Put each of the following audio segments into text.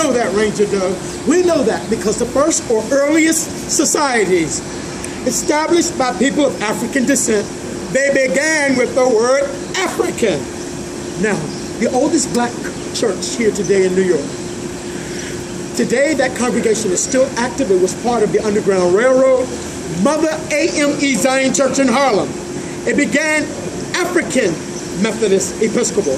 know that, Ranger Doug. We know that because the first or earliest societies established by people of African descent, they began with the word African. Now, the oldest black church here today in New York. Today, that congregation is still active. It was part of the Underground Railroad. Mother AME Zion Church in Harlem. It began African Methodist Episcopal.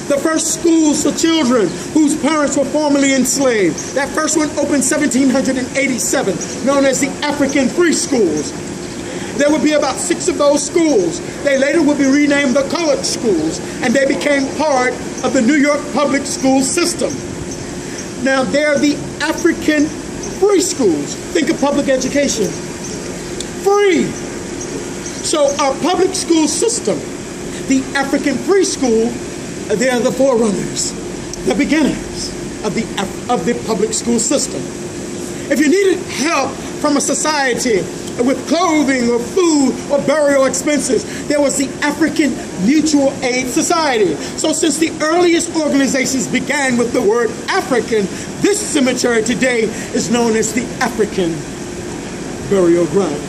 The first schools for children whose parents were formerly enslaved. That first one opened 1787, known as the African Free Schools. There would be about 6 of those schools. They later would be renamed the Colored Schools, and they became part of the New York public school system. Now, they're the African Free Schools. Think of public education. Free. So our public school system, the African Free School, they are the forerunners, the beginners of the public school system. If you needed help from a society with clothing or food or burial expenses, there was the African Mutual Aid Society. So since the earliest organizations began with the word African, this cemetery today is known as the African Burial Ground.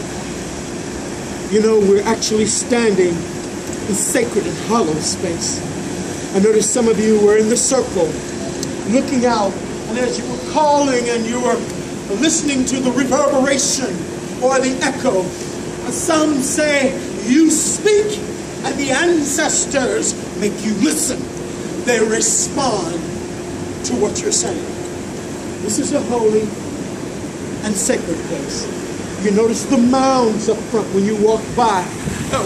You know, we're actually standing in sacred and hollow space. I noticed some of you were in the circle, looking out, and as you were calling and you were listening to the reverberation or the echo, some say you speak and the ancestors make you listen. They respond to what you're saying. This is a holy and sacred place. You notice the mounds up front when you walk by,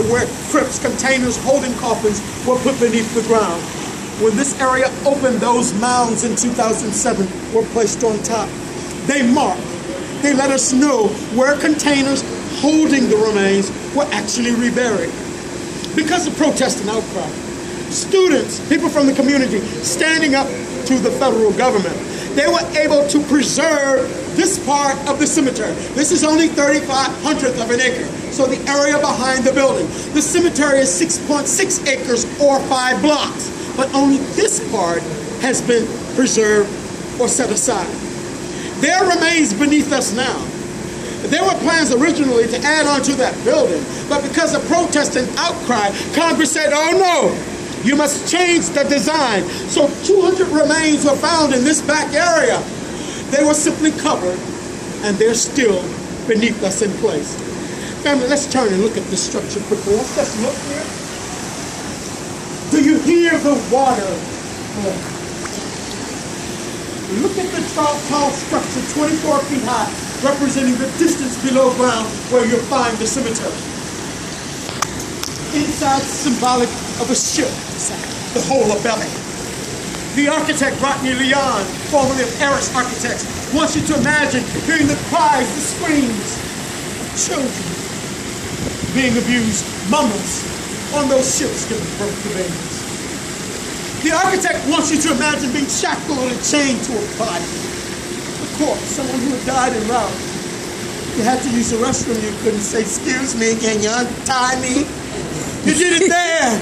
where crypts, containers holding coffins were put beneath the ground. When this area opened, those mounds in 2007 were placed on top. They mark, they let us know where containers holding the remains were actually reburied. Because of protest and outcry, students, people from the community, standing up to the federal government, they were able to preserve this part of the cemetery. This is only 3/500th of an acre, so the area behind the building. The cemetery is 6.6 acres or 5 blocks, but only this part has been preserved or set aside. There remains beneath us now. There were plans originally to add on to that building, but because of protest and outcry, Congress said, oh no, you must change the design. So 200 remains were found in this back area. They were simply covered, and they're still beneath us in place. Family, let's turn and look at this structure quickly. Let's just look here. Do you hear the water? Look at the tall structure, 24 feet high, representing the distance below ground where you'll find the cemetery. Inside, symbolic of a ship, the whole of belly. The architect, Rodney Leon, formerly of Harris Architects, wants you to imagine hearing the cries, the screams of children being abused, mamas on those ships giving birth to babies. The architect wants you to imagine being shackled and chained to a body. A corpse, someone who had died en route. You had to use the restroom, you couldn't say, excuse me, can you untie me? You did it there,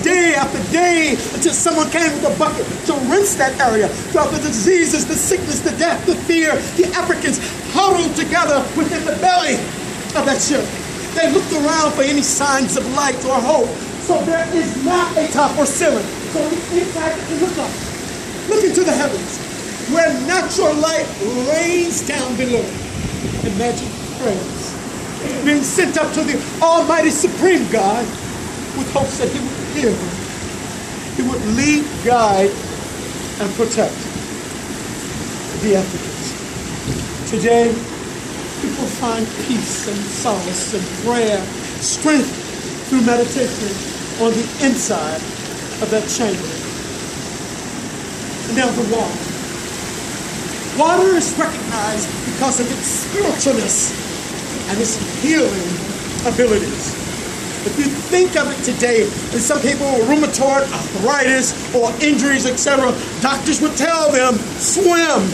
day after day, until someone came with a bucket to rinse that area. Throughout the diseases, the sickness, the death, the fear, the Africans huddled together within the belly of that ship. They looked around for any signs of light or hope. So there is not a top or ceiling. So on the inside, you look up, look into the heavens, where natural light rains down below. Imagine praise being sent up to the Almighty Supreme God with hopes that He would hear them. He would lead, guide, and protect the Africans. Today, people find peace and solace and prayer, strength through meditation on the inside of that chamber. And now the water. Water is recognized because of its spiritualness and its healing abilities. If you think of it today, and some people with rheumatoid arthritis or injuries, etc., doctors would tell them, swim,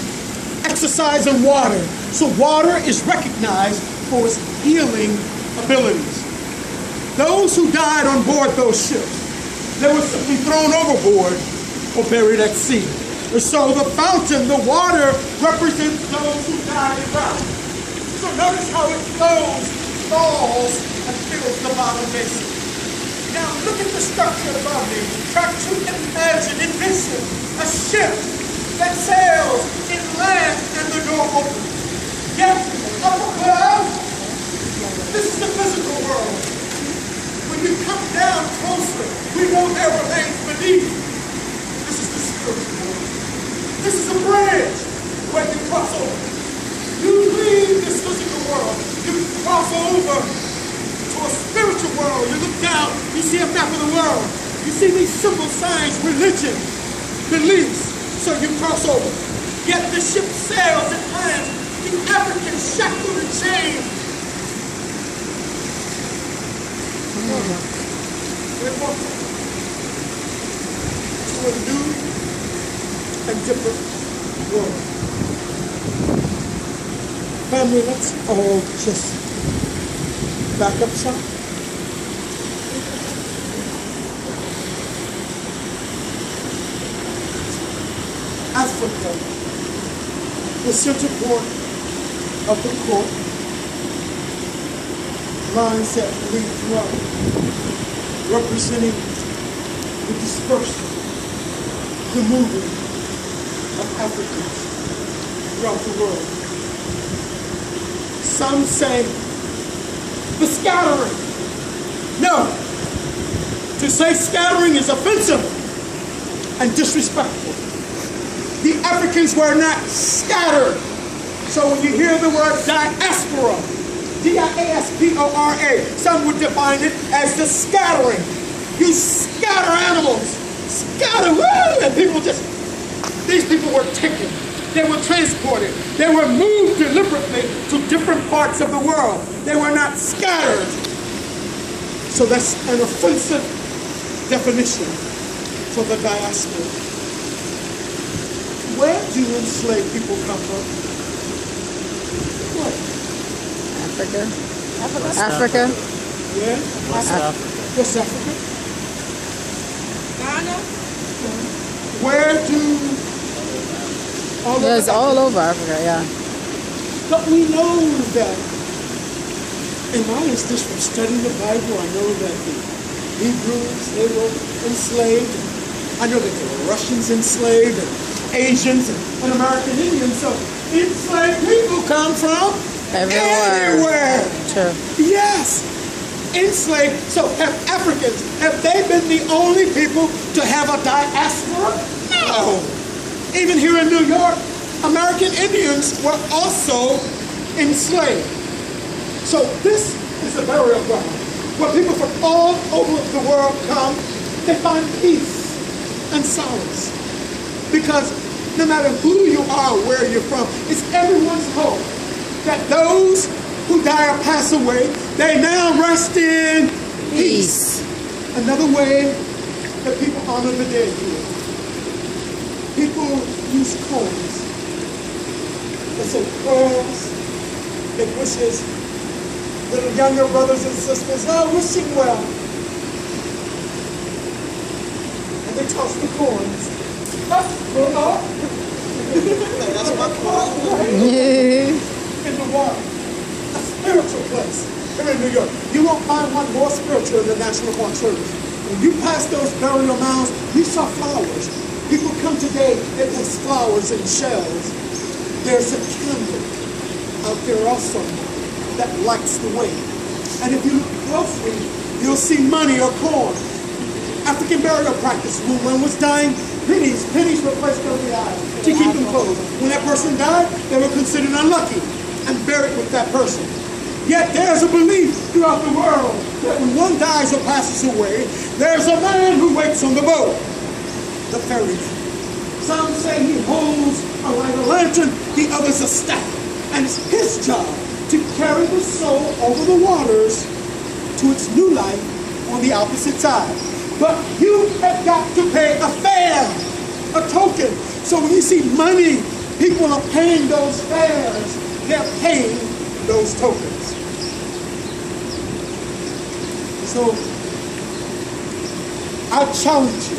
exercise in water. So water is recognized for its healing abilities. Those who died on board those ships, they were simply thrown overboard or buried at sea. And so the fountain, the water, represents those who died and drowned. So notice how it flows, falls, and fills the bottom basin. Now look at the structure above me. Try to imagine, envision a ship that sails in land and the door opens. Yet up above, this is the physical world. When you come down closer, we know there remains beneath. This is the spiritual world. This is a bridge where you cross over. You leave this physical world, you cross over to a spiritual world. You look down, you see a map of the world. You see these simple signs, religion, beliefs, so you cross over. Yet the ship sails and lands, the African shackled and chained. We're walking to a new and different world. Family, let's all just back up some. Africa, the center point of the court, lines that lead throughout, representing the dispersion, the moving of Africans throughout the world. Some say the scattering. No. To say scattering is offensive and disrespectful. The Africans were not scattered. So when you hear the word diaspora, D-I-A-S-P-O-R-A, some would define it as the scattering. You scatter animals, scatter, woo, and people just, these people were taken. They were transported. They were moved deliberately to different parts of the world. They were not scattered. So that's an offensive definition for the diaspora. Where do enslaved people come from? What? Africa. Africa. Yeah? West Africa. West Africa. Ghana. Where do... It's all over Africa, yeah. But we know that, in my instance, from studying the Bible, I know that the Hebrews, they were enslaved. I know that there were Russians enslaved, and Asians, and American Indians. So enslaved people come from everywhere. True. Yes. Enslaved. So have Africans, have they been the only people to have a diaspora? No. Even here in New York, American Indians were also enslaved. So this is a burial ground where people from all over the world come. They find peace and solace. Because no matter who you are, where you're from, it's everyone's hope that those who die or pass away, they now rest in peace. Another way that people honor the dead here. People use coins. They say prayers, they wishes. Little younger brothers and sisters, oh, wishing well. And they toss the coins. That's my coin. In the water. A spiritual place here in New York. You won't find one more spiritual than the National Park Service. When you pass those burial mounds, you saw flowers. People come today, they place flowers in shells. There's a candle out there also that lights the way. And if you look closely, you'll see money or coin. African burial practice, when one was dying, pennies were placed on the eyes to keep them closed. When that person died, they were considered unlucky and buried with that person. Yet there's a belief throughout the world that when one dies or passes away, there's a man who waits on the boat. The ferryman. Some say he holds a light lantern, the others a staff. And it's his job to carry the soul over the waters to its new life on the opposite side. But you have got to pay a fare, a token. So when you see money, people are paying those fares. They're paying those tokens. So I challenge you.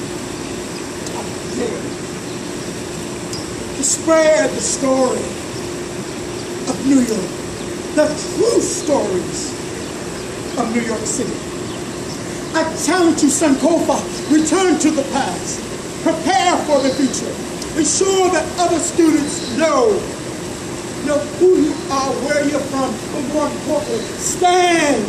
to spread the story of New York, the true stories of New York City. I challenge you, Sankofa, return to the past, prepare for the future, ensure that other students know who you are, where you're from, but more importantly, stand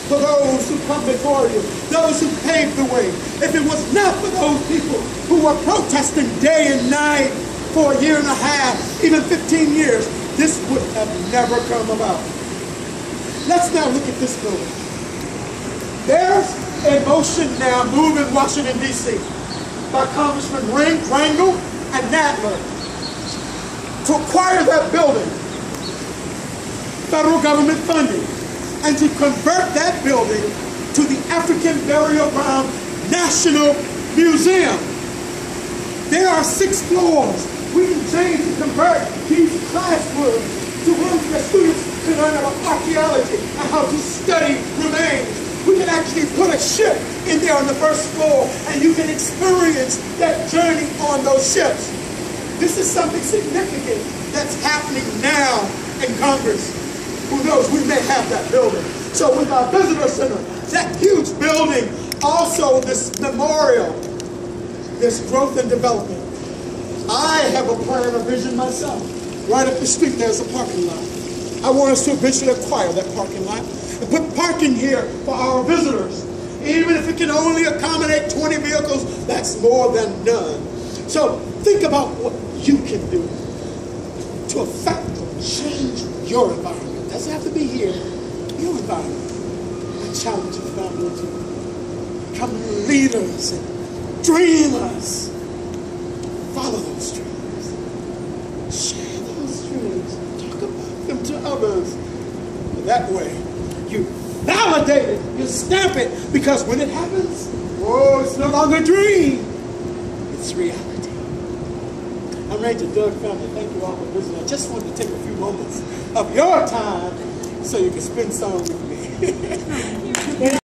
for those who come before you, those who paved the way. If it was not for those people who were protesting day and night for a year and a half, even 15 years, this would have never come about. Let's now look at this building. There's a motion now moving Washington, D.C. by Congressman Rangel and Nadler to acquire that building, federal government funding, and to convert that building to the African Burial Ground National Museum. There are 6 floors. We can change and convert these classrooms to rooms where students can learn about archaeology and how to study remains. We can actually put a ship in there on the first floor, and you can experience that journey on those ships. This is something significant that's happening now in Congress. Who knows, we may have that building. So with our visitor center, that huge building, also this memorial, this growth and development. I have a plan, a vision myself. Right up the street, there's a parking lot. I want us to eventually acquire that parking lot and put parking here for our visitors. Even if it can only accommodate 20 vehicles, that's more than none. So think about what you can do to affect or change your environment. It doesn't have to be here, your environment. I challenge you, family, to become leaders and dreamers. Follow those dreams. Share those dreams. Talk about them to others. That way, you validate it, you stamp it, because when it happens, oh, it's no longer a dream. It's reality. I'm Ranger Doug, family. Thank you all for visiting. I just wanted to take a few moments of your time so you can spend some with me.